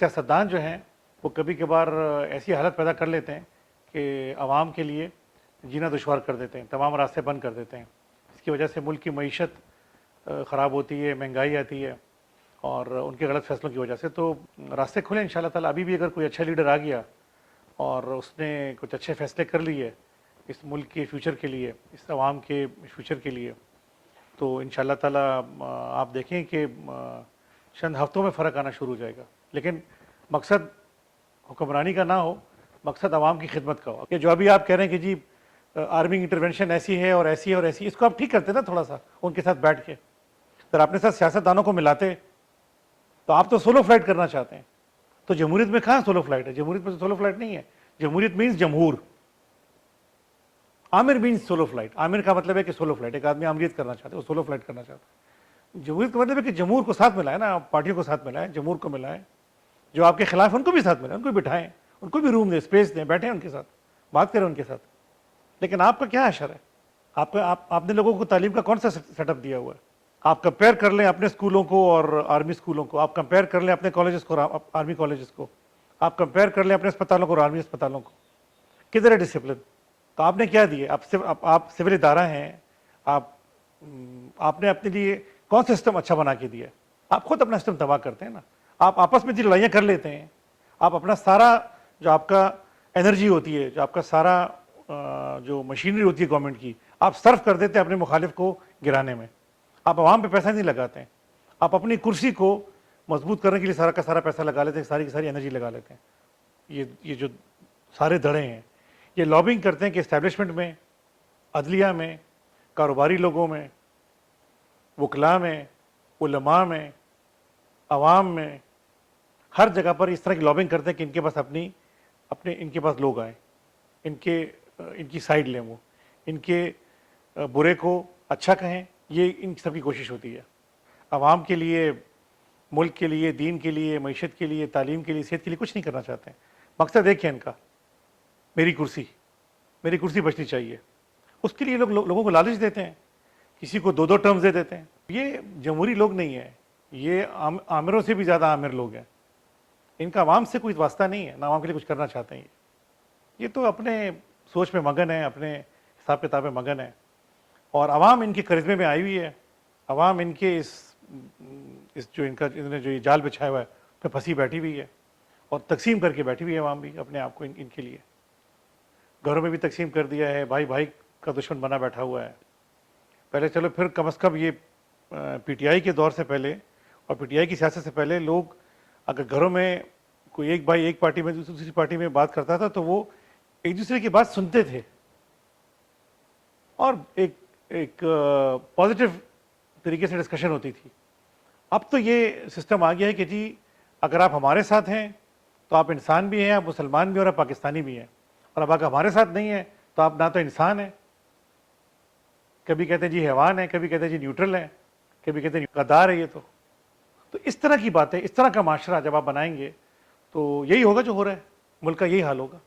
سیاستدان جو ہیں وہ کبھی کبھار ایسی حالت پیدا کر لیتے ہیں کہ عوام کے لیے جینا دشوار کر دیتے ہیں، تمام راستے بند کر دیتے ہیں. اس کی وجہ سے ملک کی معیشت خراب ہوتی ہے، مہنگائی آتی ہے، اور ان کے غلط فیصلوں کی وجہ سے. تو راستے کھلیں انشاءاللہ تعالیٰ. ابھی بھی اگر کوئی اچھا لیڈر آ گیا اور اس نے کچھ اچھے فیصلے کر لیے اس ملک کے فیوچر کے لیے، اس عوام کے فیوچر کے لیے، تو انشاءاللہ تعالیٰ آپ دیکھیں کہ چند ہفتوں میں فرق آنا شروع ہو جائے گا. لیکن مقصد حکمرانی کا نہ ہو، مقصد عوام کی خدمت کا ہو. کہ جو ابھی آپ کہہ رہے ہیں کہ جی آرمی انٹرونشن ایسی ہے اور ایسی ہے اور ایسی، اس کو آپ ٹھیک کرتے نا تھوڑا سا ان کے ساتھ بیٹھ کے. اگر اپنے ساتھ سیاستدانوں کو ملاتے تو آپ تو سولو فلائٹ کرنا چاہتے ہیں. تو جمہوریت میں کہاں سولو فلائٹ ہے؟ جمہوریت میں تو سولو فلائٹ نہیں ہے. جمہوریت مینس جمہور. عامر مینس سولو فلائٹ. عامر کا مطلب ہے کہ سولو فلائٹ. ایک آدمی عامریت کرنا چاہتا ہے، وہ سولو فلائٹ کرنا چاہتا ہے. جمہوریت کا مطلب ہے کہ جمہور کو ساتھ ملائے نا، پارٹیوں کو ساتھ ملائے، جمہور کو ملائے، جو آپ کے خلاف ان کو بھی ساتھ ملائے، ان کو بھی بٹھائیں، ان کو بھی روم دیں، اسپیس دیں، بیٹھیں ان کے ساتھ، بات کریں ان کے ساتھ. لیکن آپ کا کیا اشر ہے؟ آپ نے لوگوں کو تعلیم کا کون سا سیٹ اپ دیا ہوا ہے؟ آپ کمپیئر کر لیں اپنے اسکولوں کو اور آرمی اسکولوں کو، آپ کمپیئر کر لیں اپنے کالجز کو آرمی کالجز کو، آپ کمپیئر کر لیں اپنے اسپتالوں کو اور آرمی اسپتالوں کو. کدھر ہے ڈسپلن؟ تو آپ نے کیا دیا؟ آپ سول ادارہ ہیں، آپ نے اپنے لیے کون سا سسٹم اچھا بنا کے دیا؟ آپ خود اپنا سسٹم تباہ کرتے ہیں نا. آپ آپس میں جو لڑائیاں کر لیتے ہیں، آپ اپنا سارا جو آپ کا انرجی ہوتی ہے، جو آپ کا سارا جو مشینری ہوتی ہے گورنمنٹ کی، آپ صرف کر دیتے ہیں اپنے مخالف کو گرانے میں. آپ عوام پہ پیسہ نہیں لگاتے ہیں. آپ اپنی کرسی کو مضبوط کرنے کے لیے سارا کا سارا پیسہ لگا لیتے ہیں، ساری کی ساری انرجی لگا لیتے ہیں. یہ جو سارے دھڑے ہیں، یہ لابنگ کرتے ہیں کہ اسٹیبلشمنٹ میں، عدلیہ میں، کاروباری لوگوں میں، وکلاء میں، علماء میں، عوام میں، ہر جگہ پر اس طرح کی لابنگ کرتے ہیں کہ ان کے پاس ان کے پاس لوگ آئیں، ان کی سائڈ لیں، وہ ان کے برے کو اچھا کہیں. یہ ان سب کی کوشش ہوتی ہے. عوام کے لیے، ملک کے لیے، دین کے لیے، معیشت کے لیے، تعلیم کے لیے، صحت کے لیے کچھ نہیں کرنا چاہتے ہیں. مقصد ایک ہے ان کا، میری کرسی بچنی چاہیے. اس کے لیے لوگوں کو لالچ دیتے ہیں، کسی کو دو ٹرمز دے دیتے ہیں. یہ جمہوری لوگ نہیں ہیں، یہ آمروں سے بھی زیادہ آمر لوگ ہیں. ان کا عوام سے کوئی واسطہ نہیں ہے، نہ عوام کے لیے کچھ کرنا چاہتے ہیں. یہ تو اپنے سوچ میں مگن ہے، اپنے حساب کتاب میں مگن ہے، اور عوام ان کے کرزمے میں آئی ہوئی ہے. عوام ان کے انہوں نے جو یہ جال بچھایا ہوا ہے پہ پھنسی بیٹھی ہوئی ہے، اور تقسیم کر کے بیٹھی ہوئی ہے عوام بھی اپنے آپ کو ان کے لیے. گھروں میں بھی تقسیم کر دیا ہے، بھائی بھائی کا دشمن بنا بیٹھا ہوا ہے. پہلے چلو پھر کم از کم یہ پی ٹی آئی کے دور سے پہلے اور پی ٹی آئی کی سیاست سے پہلے لوگ اگر گھروں میں کوئی ایک بھائی ایک پارٹی میں دوسری پارٹی میں بات کرتا تھا تو وہ ایک دوسرے کی بات سنتے تھے اور ایک پازیٹیو طریقے سے ڈسکشن ہوتی تھی. اب تو یہ سسٹم آ گیا ہے کہ جی اگر آپ ہمارے ساتھ ہیں تو آپ انسان بھی ہیں، آپ مسلمان بھی ہیں اور آپ پاکستانی بھی ہیں، اور اب اگر ہمارے ساتھ نہیں ہیں تو آپ نہ تو انسان ہیں، کبھی کہتے ہیں جی حیوان ہے، کبھی کہتے ہیں جی نیوٹرل ہے، کبھی کہتے ہیں غدار ہے. یہ تو اس طرح کی باتیں، اس طرح کا معاشرہ جب آپ بنائیں گے تو یہی ہوگا جو ہو رہا ہے. ملک کا یہی حال ہوگا.